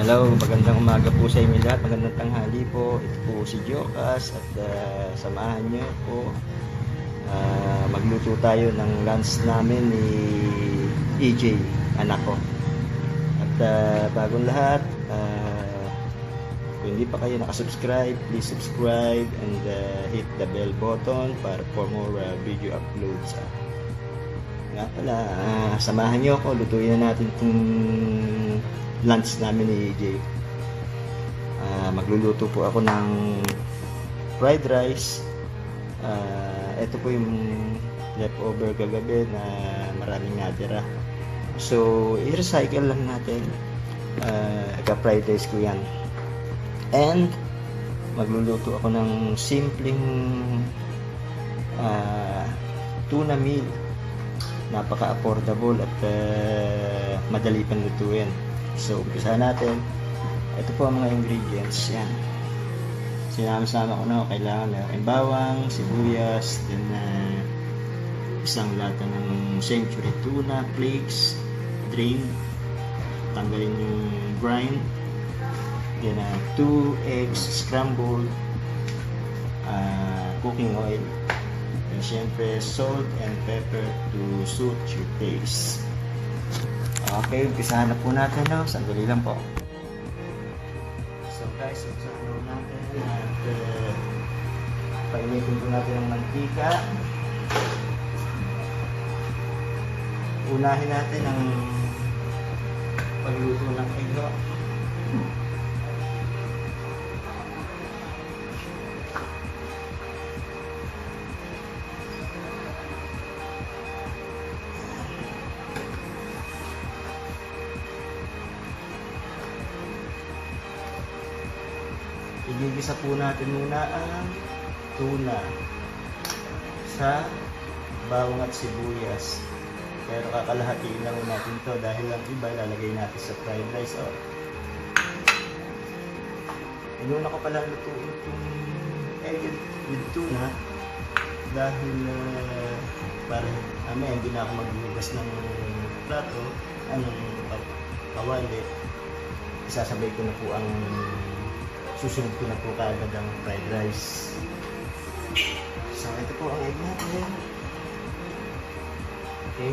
Hello, magandang umaga po sa inyo lahat. Magandang tanghali po. Ito po si Jokas at samahan niyo po. Magluto tayo ng lunch namin ni EJ, anak ko. At bagong lahat, kung hindi pa kayo nakasubscribe, please subscribe and hit the bell button para for more video uploads. Nga pala, samahan niyo ako. Lutuin na natin itong lunch namin ni EJ. Magluluto po ako ng fried rice. Ito po yung leftover kagabi na maraming natira. So, i-recycle lang natin. Fried rice ko yan. And, magluluto ako ng simpleng tuna meal. Napaka-affordable at madali pang lutuin. So, umpisa natin. Ito po ang mga ingredients. Yan. Sinama-sama ko na. Kailangan meron bawang, sibuyas, then isang lata ng century tuna, flakes, drain, tanggalin yung brine, then 2 eggs scrambled, cooking oil, and syempre salt and pepper to suit your taste. Okay, umpisahan na po natin, no? Sandali lang po. So guys, umpisahan na natin at painitin po natin ang mantika. Unahin natin ang pagluto ng egg. Igigisa po natin muna ang tuna sa bawang at sibuyas. Pero kakalahatiin lang natin to dahil ang iba ilalagay natin sa fried rice. Inuna ko palang lutuin itong egg with tuna dahil para hindi na ako maghugas ng plato, kawali. Isasabay ko na po ang susunod ko na po kaagad ang fried rice. So, ito po ang egg natin. Okay.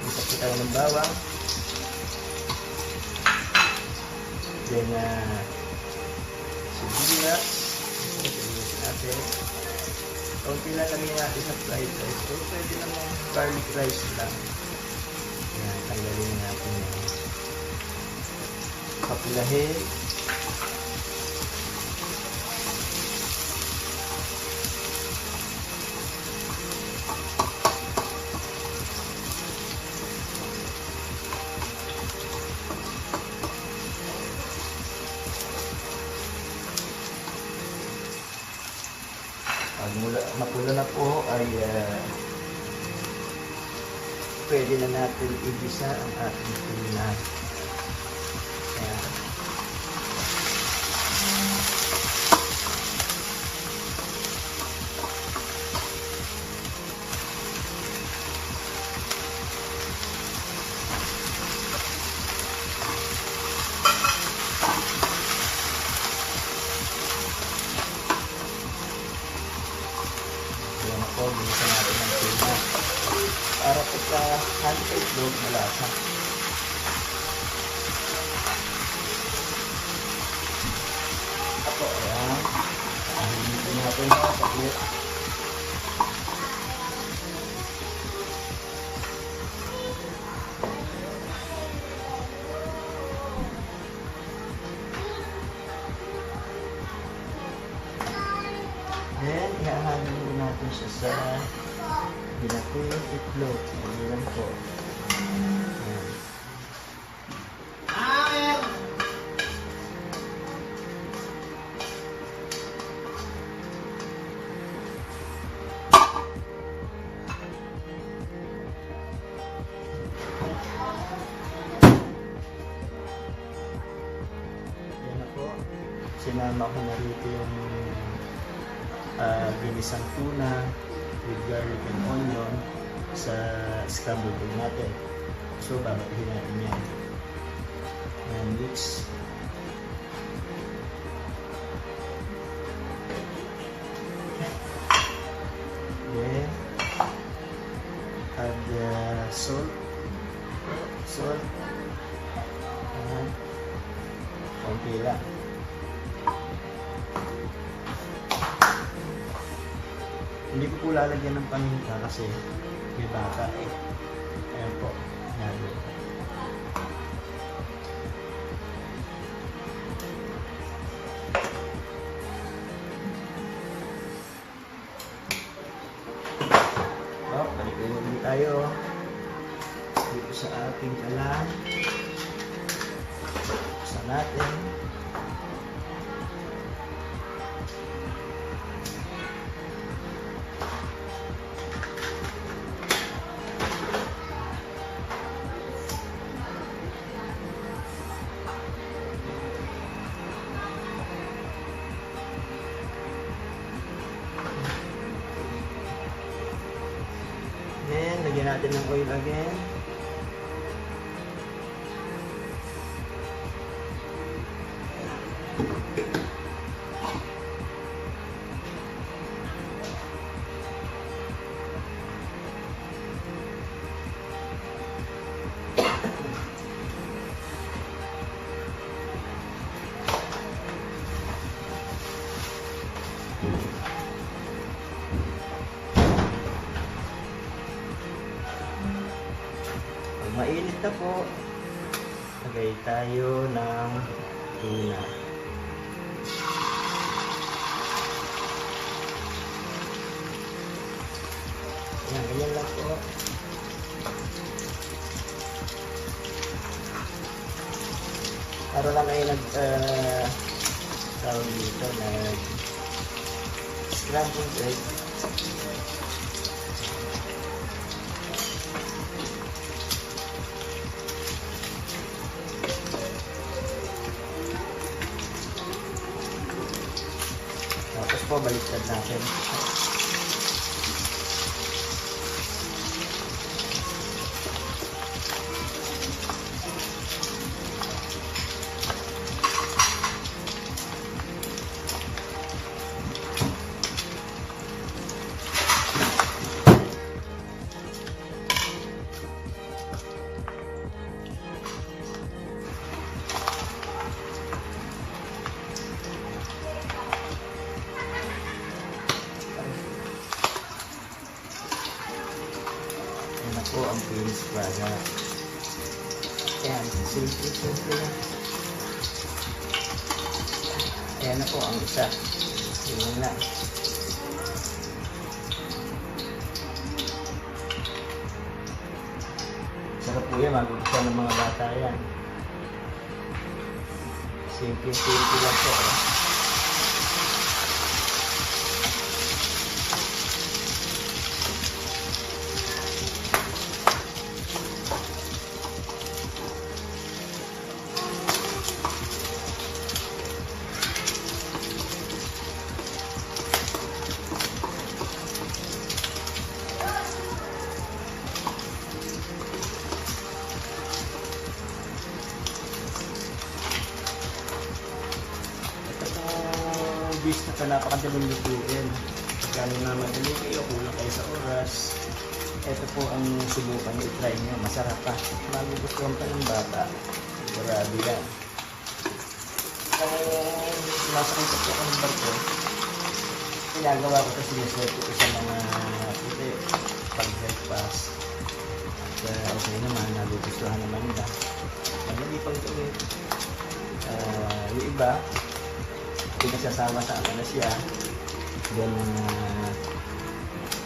Isap po tayo ng bawang. Then, sibuyas. Sibuyas natin. Kaunti lang kami natin sa fried rice. So, pwede naman garlic rice lang. Yan, tanggalin natin yung kapulahin. Pag mapula na po ay pwede na natin igisa ang ating tuna. Ayan. Bilisan natin ng tuna para po sa hand-fed itlog na lasa. Ako, ayan. Hinitin natin sa saglit. Then, ihahalo natin siya sa binakulang itlog. Ayan lang po. Ayan. Ayan na po. Sinama ko na rito yung ginisang tuna with garlic and onion sa scrambled egg natin. So, babatiin natin yan. And mix. Then add salt. Ayan. Konti lang. Hindi ko po lalagyan ng paminta kasi may bata eh. Ayan po. Ayan. Balik ulit tayo dito sa ating kalan. Buksan natin. Then, lagyan natin ng oil again. Mainit na po, lagay tayo ng tuna. Yan, ganyan lang po. Para lang kayo tawag dito, scrambled egg. Tapos po, baliktad natin. Po ang finished product. Ayan, simple lang. Ayan na po ang isa. Yun lang. Sarap po yan, magugustuhan ng mga bata yan. Simple lang po. Bis na napakadaling lutuin. Kaya na madali kayo, kulang kayo sa oras. Ito po ang subukan nyo, i-try nyo. Masarap pa. Magugustuhan pa ng bata. Grabe yan. Kung nasa kong po ang barko, ginagawa ko ito, sinusuwerte ko sa mga puti pag-breakfast. At okay naman, nagugustuhan naman nila. Madali pang gawin. Yung iba, pinagsasawa-sama na siya, then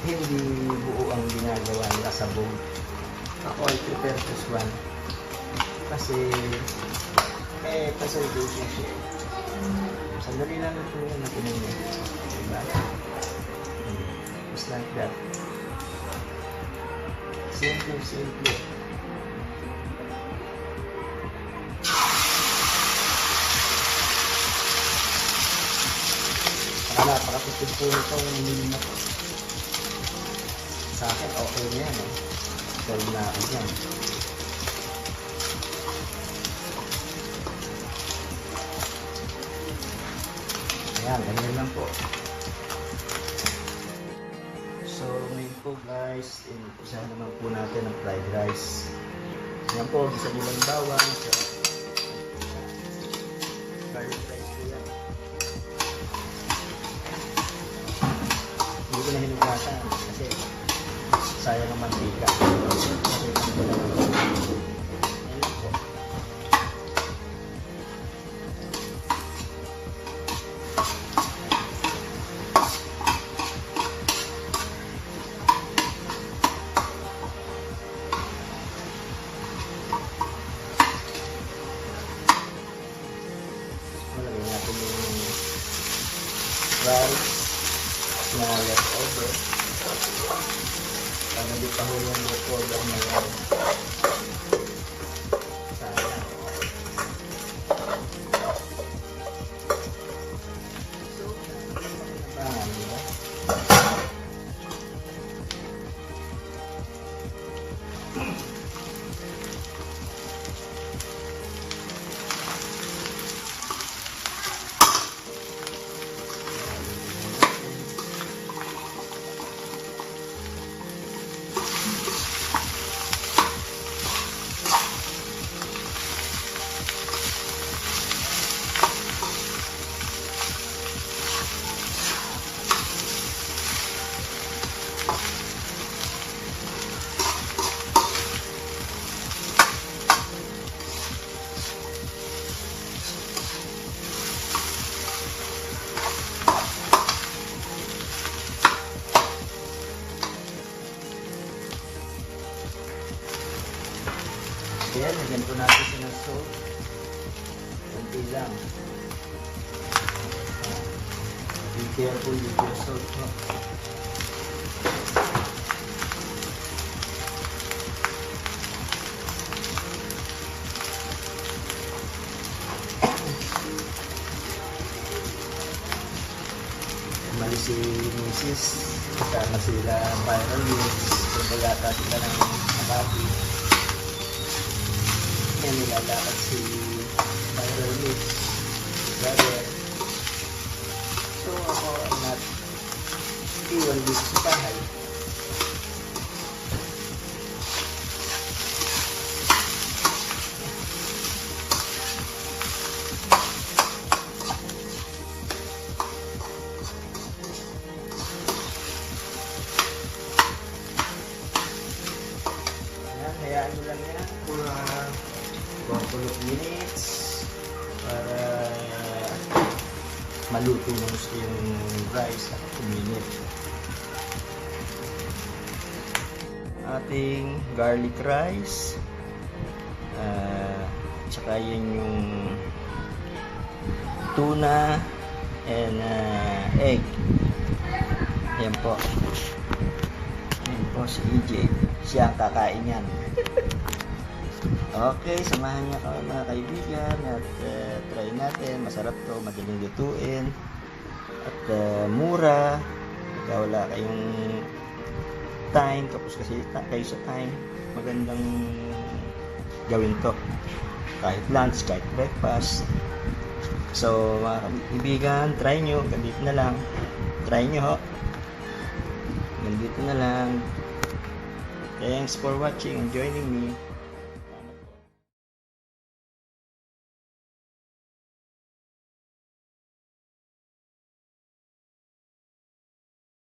hindi buo ang ginagawa nila sa bowl. Ako ay prepare this one kasi pasalubong siya. Sandali lang ito yung nakunin niya, diba? Just like that. Simple. Napakatipid po nitong mili na po. Sa akin, okay na yan eh. Solve na ako dyan. Yan, ganyan lang po. So, ngayon po guys, isa naman po natin ang fried rice. Yan po, isa nilang bawang. So, garlic rice po yan. Hindi ko na hinugasan kasi sayang ang mantika. Lagyan natin yung rice na leftover. Para hindi pa hulong leftover na yan. Sayang. So, nabangan nila. Ayan, lagyan po natin siya ng salt. Kunti lang. Be careful with your salt. Mali si Mrs. Kasama sila viral news. Pagkagata sila ng Makati. Yan, nilalakad si viral news. Brother. So ako ay not iwan dito sa bahay. Hayaan mo lang yan for couple of minutes para maluto ng gusto yung rice at kuminit. Ating garlic rice, tsaka yun yung tuna and egg. Yan po. Yan po si EJ. Siya ang kakain yan. Okay, samahan niyo ako mga kaibigan at try natin. Masarap to, madaling lutuin at mura. Pagka wala kayong time, tapos kasi kayo sa time, magandang gawin to. Kahit lunch, kahit breakfast. So mga kaibigan, try nyo. Ganito na lang. Try nyo ho. Ganito na lang. Thanks for watching and joining me.